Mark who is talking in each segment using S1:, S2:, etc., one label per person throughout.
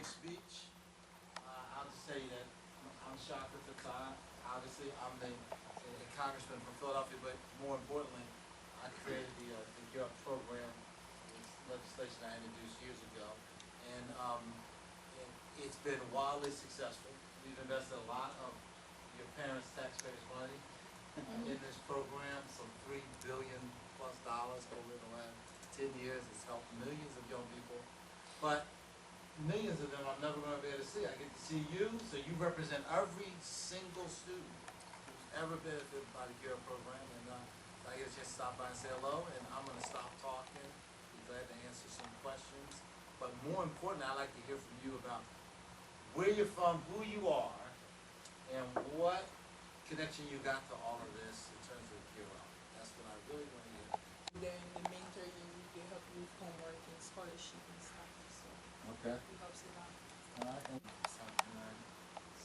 S1: speech. I'll just say that I'm Shaka Fattah. Obviously, I'm the congressman from Philadelphia, but more importantly, I created the Gear Up program, this legislation I introduced years ago, and it's been wildly successful. We've invested a lot of your parents' taxpayers' money in this program, some $3 billion plus over the last 10 years. It's helped millions of young people, but millions of them I'm never going to be able to see. I get to see you, so you represent every single student who's ever benefited by the Gear Up program, and I get a chance to stop by and say hello, and I'm going to stop talking, be glad to answer some questions, but more importantly, I'd like to hear from you about where you're from, who you are, and what connection you got to all of this in terms of Gear Up. That's what I really want to hear.
S2: Then the mentor you, they help you with homework and scholarship and stuff. So
S1: Okay.
S2: it helps a lot.
S1: All right.
S3: South Carolina,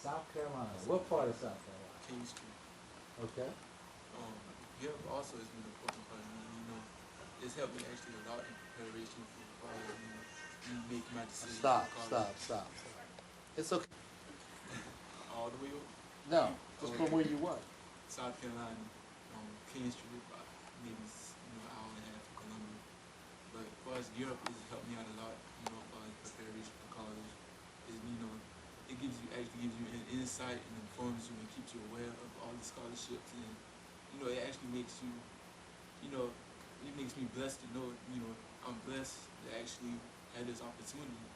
S1: South Carolina. What part of South Carolina?
S3: King Street.
S1: Okay.
S3: Here also has been an important part of me. It's helped me actually a lot in preparation for me making my decisions.
S1: Stop. It's okay.
S3: All the way up.
S1: No, just from where you were.
S3: South Carolina, King Street, about maybe an hour and a half from Columbia. But as far as Europe, it's helped me out a lot. As far as preparation for college, it actually gives you an insight and informs you and keeps you aware of all the scholarships, and it actually makes you, it makes me blessed to know, I'm blessed to actually have this opportunity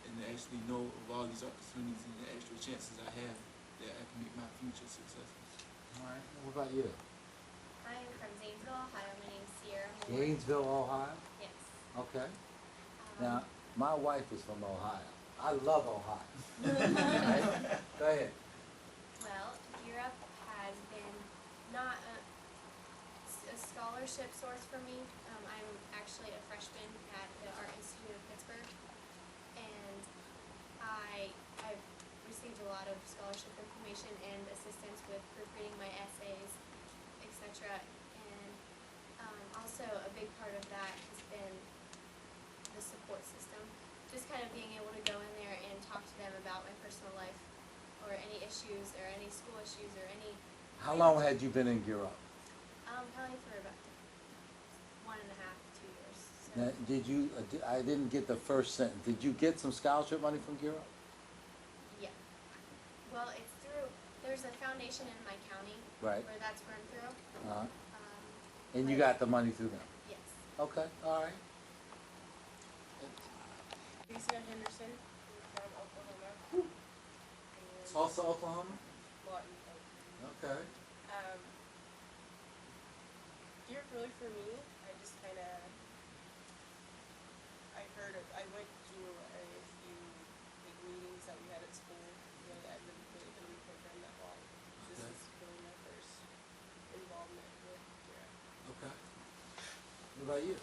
S3: and to actually know of all these opportunities and the extra chances I have that I can make my future successful.
S1: All right. What about you?
S4: I am from Zanesville, Ohio. My name's Sierra.
S1: Gainesville, Ohio?
S4: Yes.
S1: Okay. Now, my wife is from Ohio. I love Ohio. Right? Go ahead.
S4: Well, Gear Up has been not a scholarship source for me. I'm actually a freshman at the Art Institute of Pittsburgh, and I've received a lot of scholarship information and assistance with proofreading my essays, etc. And also a big part of that has been the support system. Just kind of being able to go in there and talk to them about my personal life or any issues or any school issues or any...
S1: How long had you been in Gear Up?
S4: Probably for about 1.5 to 2 years. So.
S1: Now, did you, I didn't get the first sentence. Did you get some scholarship money from Gear Up?
S4: Yeah. Well, it's through, there's a foundation in my county
S1: Right.
S4: where that's run through.
S1: And you got the money through them?
S4: Yes.
S1: Okay, all right.
S2: Alicia Henderson from Oklahoma.
S1: Tulsa, Oklahoma?
S2: Lawton,
S1: Okay.
S2: Gear Up really for me, I just kind of, I went to a few meetings that we had at school. I've been really in the program that long. This is really my first involvement with Gear Up.
S1: Okay. What about you?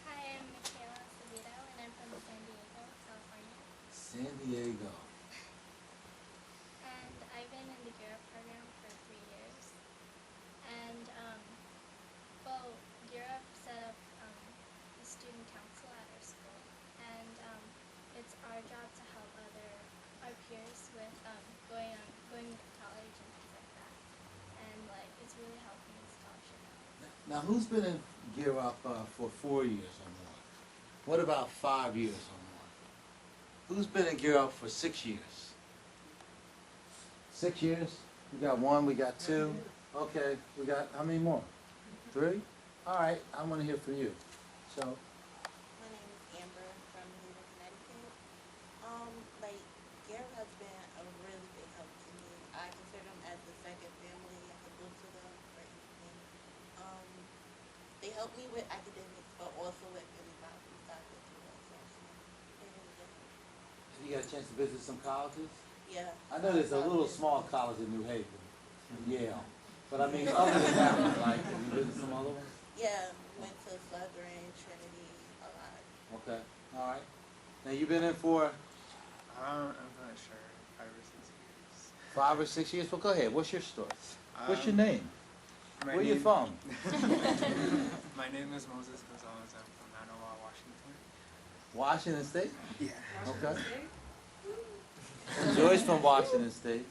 S5: Hi, I'm Michaela Acevedo, and I'm from San Diego, California.
S1: San Diego.
S5: And I've been in the Gear Up program for 3 years. And, Gear Up set up the student council at our school. And it's our job to help our peers with going to college and things like that. And, it's really helping the scholarship out.
S1: Now, who's been in Gear Up for 4 years or more? What about 5 years or more? Who's been in Gear Up for 6 years? 6 years? We got 1, we got 2. Okay, we got how many more? 3? All right, I want to hear from you. So.
S6: My name is Amber from New Haven, Connecticut. Gear Up has been a really big help to me. I consider them as the second family. I can go to them for anything. They help me with academics, but also with any problems that I go through myself. So it really does.
S1: Have you got a chance to visit some colleges?
S6: Yeah.
S1: I know there's a little small college in New Haven, Yale. But I mean, other than that one, have you visited some other ones?
S6: Yeah, went to Southern, Trinity, a lot.
S1: Okay, all right. Now, you've been in for
S7: I'm not sure. 5 or 6 years.
S1: 5 or 6 years? Well, go ahead. What's your story? What's your
S7: Um,
S1: name? Where you from?
S7: My name is Moses Gonzalez. I'm from Manawa, Washington.
S1: Washington State?
S7: Yeah.
S1: Okay. Joyce from Washington State.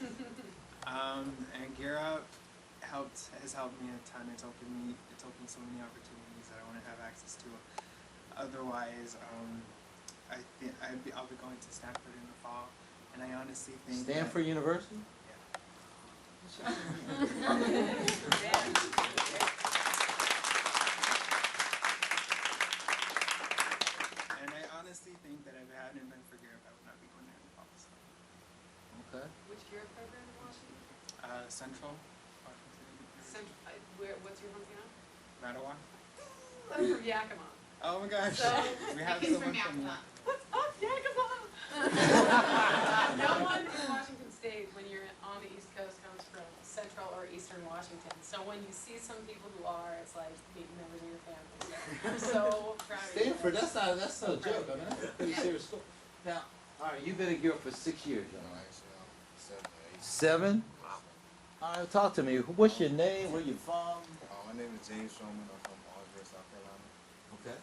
S7: And Gear Up has helped me a ton. It's opened so many opportunities that I want to have access to. Otherwise, I'll be going to Stanford in the fall, and I honestly think
S1: Stanford University?
S7: And I honestly think that if it hadn't been for Gear Up, I would not be going there in the fall. So.
S1: Okay.
S8: Which Gear Up program in Washington?
S7: Central Washington.
S8: Central. What's your hometown?
S7: Mattawa.
S8: I'm from Yakima.
S7: Oh my gosh.
S8: So,
S7: we have
S8: he's
S7: someone
S8: from
S7: from
S8: Yakima. What's up, Yakima? No one in Washington State, when you're on the East Coast, comes from Central or Eastern Washington. So when you see some people who are, it's like meeting members of your family. So I'm so proud of you.
S1: Stanford, that's no joke. I mean, that's a pretty serious school. Now, all right, you've been in Europe for 6 years, young man.
S9: Seven.
S1: 7? All right, talk to me. What's your name? Where you from?
S9: My name is James Stroman. I'm from Orangeburg, South Carolina.
S1: Okay.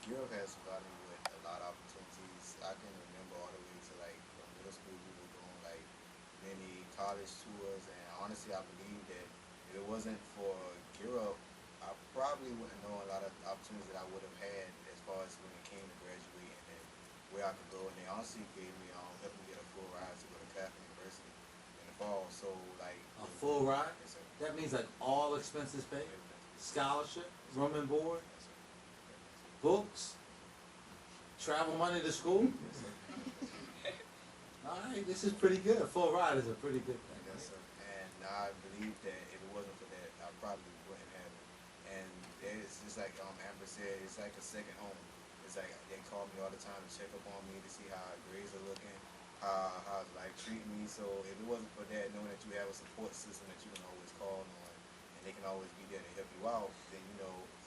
S9: Europe has provided me with a lot of opportunities. I can remember all the way to like from middle school, we were doing like many college tours, and honestly, I believe that if it wasn't for Europe, I probably wouldn't know a lot of opportunities that I would have had as far as when it came to graduating and where I could go. And they honestly gave me helped me get a full ride to go to Catholic University in the fall. So like
S1: A full ride?
S9: Yes, sir.
S1: That means like all expenses paid? Scholarship, room and board,
S9: Yes, sir.
S1: books, travel money to school? All right, this is pretty good. A full ride is a pretty good thing.
S9: Yes, sir. And I believe that if it wasn't for that, I probably wouldn't have it. And it's just like Amber said, it's like a second home. It's like they call me all the time to check up on me to see how grades are looking, how like treating me. So if it wasn't for that, knowing that you have a support system that you can always call on and they can always be there to help you out, then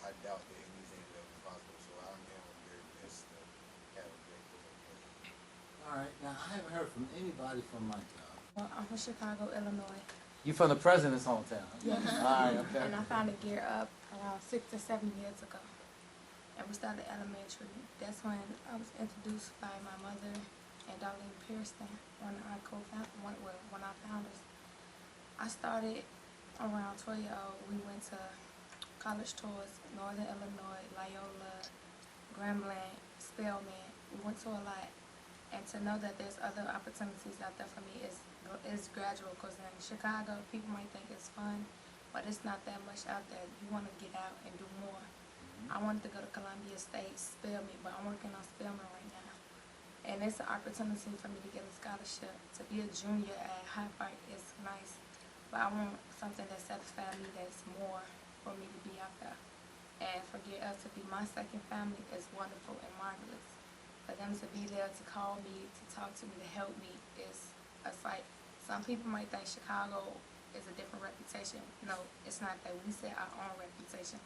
S9: I doubt that anything would ever be possible. So I am very blessed to have a great program.
S1: All right, now I haven't heard from anybody from like,
S10: Well, I'm from Chicago, Illinois.
S1: you from the president's hometown?
S10: Yes.
S1: All right, okay.
S10: And I founded Gear Up around 6 to 7 years ago. And we started elementary. That's when I was introduced by my mother and Darlene Pearson, one of our one of our founders. I started around 12 years old. We went to college tours, Northern Illinois, Loyola, Grambling, Spelman. We went to a lot. And to know that there's other opportunities out there for me is gradual, because in Chicago, people might think it's fun, but it's not that much out there. You want to get out and do more. I wanted to go to Columbia State, Spelman, but I'm working on Spelman right now. And it's an opportunity for me to get a scholarship. To be a junior at High Park is nice, but I want something that satisfies me, that's more for me to be out there. And for Gear Up to be my second family is wonderful and marvelous. For them to be there, to call me, to talk to me, to help me is a sight. Some people might think Chicago is a different reputation. No, it's not that. We set our own reputation.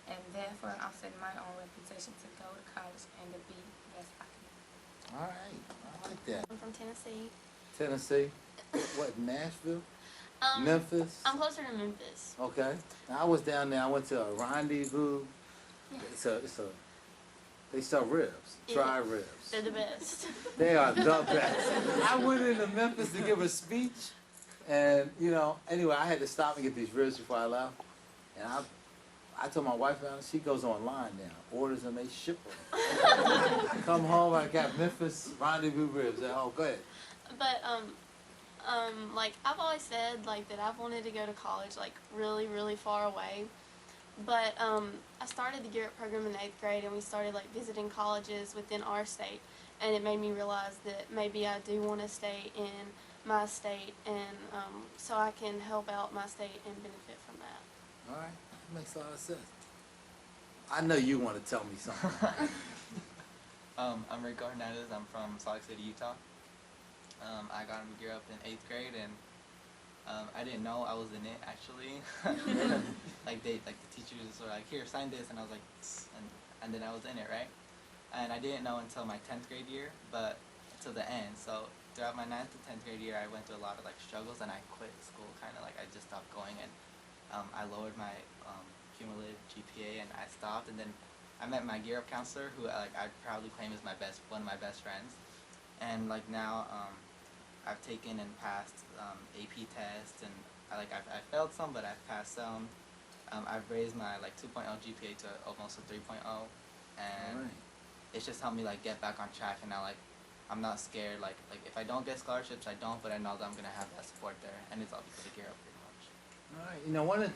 S10: And therefore, I'm setting my own reputation to go to college and to be the best I can be.
S1: All right, I like that.
S5: I'm from Tennessee.
S1: Tennessee? What, Nashville?
S5: Um,
S1: Memphis?
S5: I'm closer to Memphis.
S1: Okay. Now, I was down there. I went to a rendezvous.
S5: Yeah.
S1: They sell ribs, dry ribs.
S5: They're the best.
S1: They are the best. I went into Memphis to give a speech, and anyway, I had to stop and get these ribs before I left. And I told my wife about it. She goes online now, orders them, they ship them. Come home, I got Memphis rendezvous ribs. Oh, go ahead.
S5: But like I've always said, like that I've wanted to go to college, like really, really far away. But I started the Gear Up program in 8th grade, and we started like visiting colleges within our state, and it made me realize that maybe I do want to stay in my state, and so I can help out my state and benefit from that.
S1: All right, that makes a lot of sense. I know you want to tell me something.
S11: I'm Rico Hernandez. I'm from Salt Lake City, Utah. I got into Gear Up in 8th grade, and I didn't know I was in it actually. like the teachers were like, "Here, sign this," and I was like, and then I was in it, right? And I didn't know until my 10th grade year, but till the end. So throughout my 9th to 10th grade year, I went through a lot of like struggles, and I quit school. Kind of like I just stopped going, and I lowered my cumulative GPA, and I stopped. And then I met my Gear Up counselor, who I proudly claim is one of my best friends. And like now, I've taken and passed AP tests, and I failed some, but I've passed some. I've raised my 2.0 GPA to almost a 3.0, and
S3: Alright.
S11: it's just helped me get back on track. And now I'm not scared. Like if I don't get scholarships, I don't, but I know that I'm gonna have that support there, and it's all because of Gear Up pretty much.
S1: All right. You know, one of the things